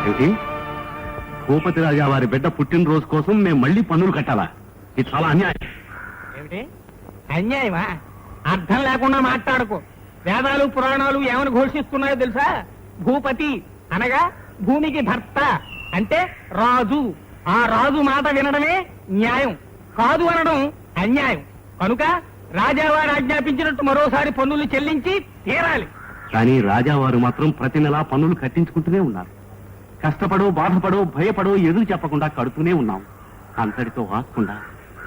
ఏమిటి? భూపతి రాజా వారి బిడ్డ పుట్టినరోజు కోసం మేము మళ్ళీ పన్నులు కట్టాలా? ఇది చాలా అన్యాయం. ఏమిటి అన్యాయమా? అర్థం లేకుండా మాట్లాడుకో. వేదాలు పురాణాలు ఏమని ఘోషిస్తున్నాయో తెలుసా? భూపతి అనగా భూమికి భర్త, అంటే రాజు. ఆ రాజు మాట వినడమే న్యాయం, కాదు అనడం అన్యాయం. కనుక రాజావారు ఆజ్ఞాపించినట్టు మరోసారి పన్నులు చెల్లించి తీరాలి. కానీ రాజావారు మాత్రం ప్రతి నెలా పన్నులు కట్టించుకుంటూనే ఉన్నారు. కష్టపడో బాధపడో భయపడో ఎదురు చెప్పకుండా కడుతూనే ఉన్నాం. అంతటితో ఆకుండా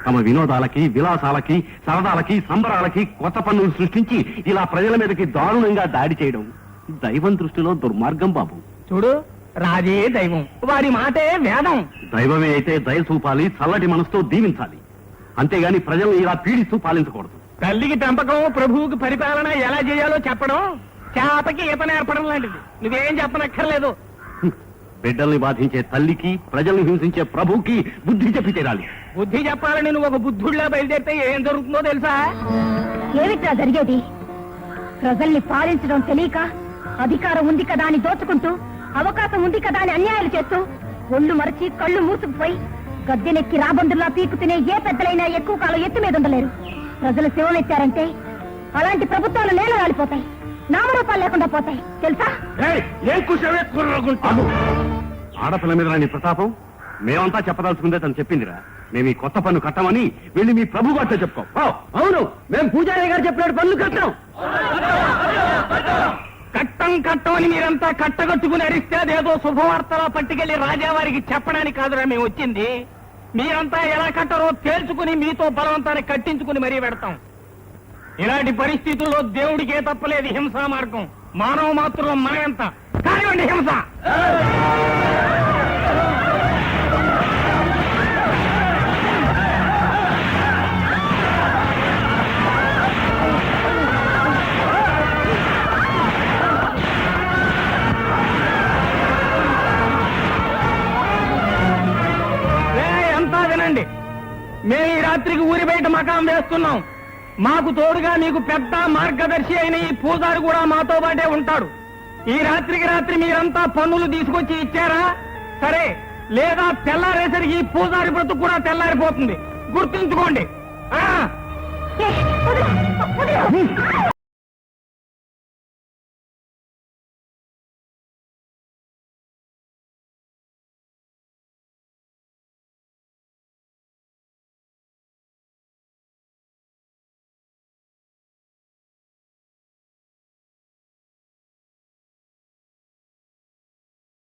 తమ వినోదాలకి విలాసాలకి సరదాలకి సంబరాలకి కొత్త పన్నులు సృష్టించి ఇలా ప్రజల మీదకి దారుణంగా దాడి చేయడం దైవం దృష్టిలో దుర్మార్గం బాబు. చూడు, రాజే దైవం, వారి మాటే వేదం. దైవమే అయితే దయ చూపాలి, చల్లటి మనసుతో దీవించాలి. అంతేగాని ప్రజల్ని ఇలా పీడిస్తూ పాలించకూడదు. తల్లికి పెంపకం, ప్రభువుకి పరిపాలన ఎలా చేయాలో చెప్పడం చేపకి ఈత నేర్పడం లాంటిది. నువ్వేం చెప్పనక్కర్లేదు. బిడ్డల్ని బాధించే తల్లికి, ప్రజల్ని హింసించే ప్రభువుకి బుద్ధి చెప్పి తీరాలి. బుద్ధి చెప్పాలని నువ్వు ఒక బుద్ధుడిలా బయలుదేరితే ఏం జరుగుతుందో తెలుసా? ఏమిట్రా జరిగేది? ప్రజల్ని పాలించడం తెలియక అధికారం ఉంది కదా అని దోచుకుంటూ, అవకాశం ఉంది కదా అని అన్యాయాలు చేస్తూ, ఒళ్ళు మరచి కళ్ళు మూసుకుపోయి గద్దెనెక్కి రాబందుల్లా పీకు తినే ఏ పెద్దలైనా ఎక్కువ కాలం ఎత్తు మీద ఉండలేరు. ప్రజలు శివమెత్తారంటే అలాంటి ప్రభుత్వాలు నేల రాలిపోతాయి, నామరూపాలు లేకుండా పోతాయి. తెలుసా? ఆడపిల్ల మీద రాని ప్రతాపం మేమంతా చెప్పదలుచుకుందే తను చెప్పిందిరా. మేము ఈ కొత్త పన్ను కట్టమని వెళ్ళి మీ ప్రభు గారితో చెప్పుకో. అవును, మేము పూజారి గారు చెప్పినట్టు పన్ను కట్టాం. కట్టం అని మీరంతా కట్టగట్టుకుని అరిస్తే అదేదో శుభవార్తలా పట్టుకెళ్లి రాజావారికి చెప్పడానికి కాదురా మేము వచ్చింది. మీరంతా ఎలా కట్టరో తేల్చుకుని మీతో బలవంతాన్ని కట్టించుకుని మరీ పెడతాం. ఇలాంటి పరిస్థితుల్లో దేవుడికే తప్పలేదు హింసా మార్గం. మానవ మాత్రం మన ఎంత కానివ్వండి హింస. మేము ఈ రాత్రికి ఊరి బయట మకాం వేస్తున్నాం. మాకు తోడుగా మీకు పెద్ద మార్గదర్శి అయిన ఈ పూజారి కూడా మాతో పాటే ఉంటాడు. ఈ రాత్రికి రాత్రి మీరంతా పన్నులు తీసుకొచ్చి ఇచ్చారా సరే, లేదా తెల్లారేసరికి ఈ పూజారి బ్రతుకు కూడా తెల్లారిపోతుంది. గుర్తుంచుకోండి.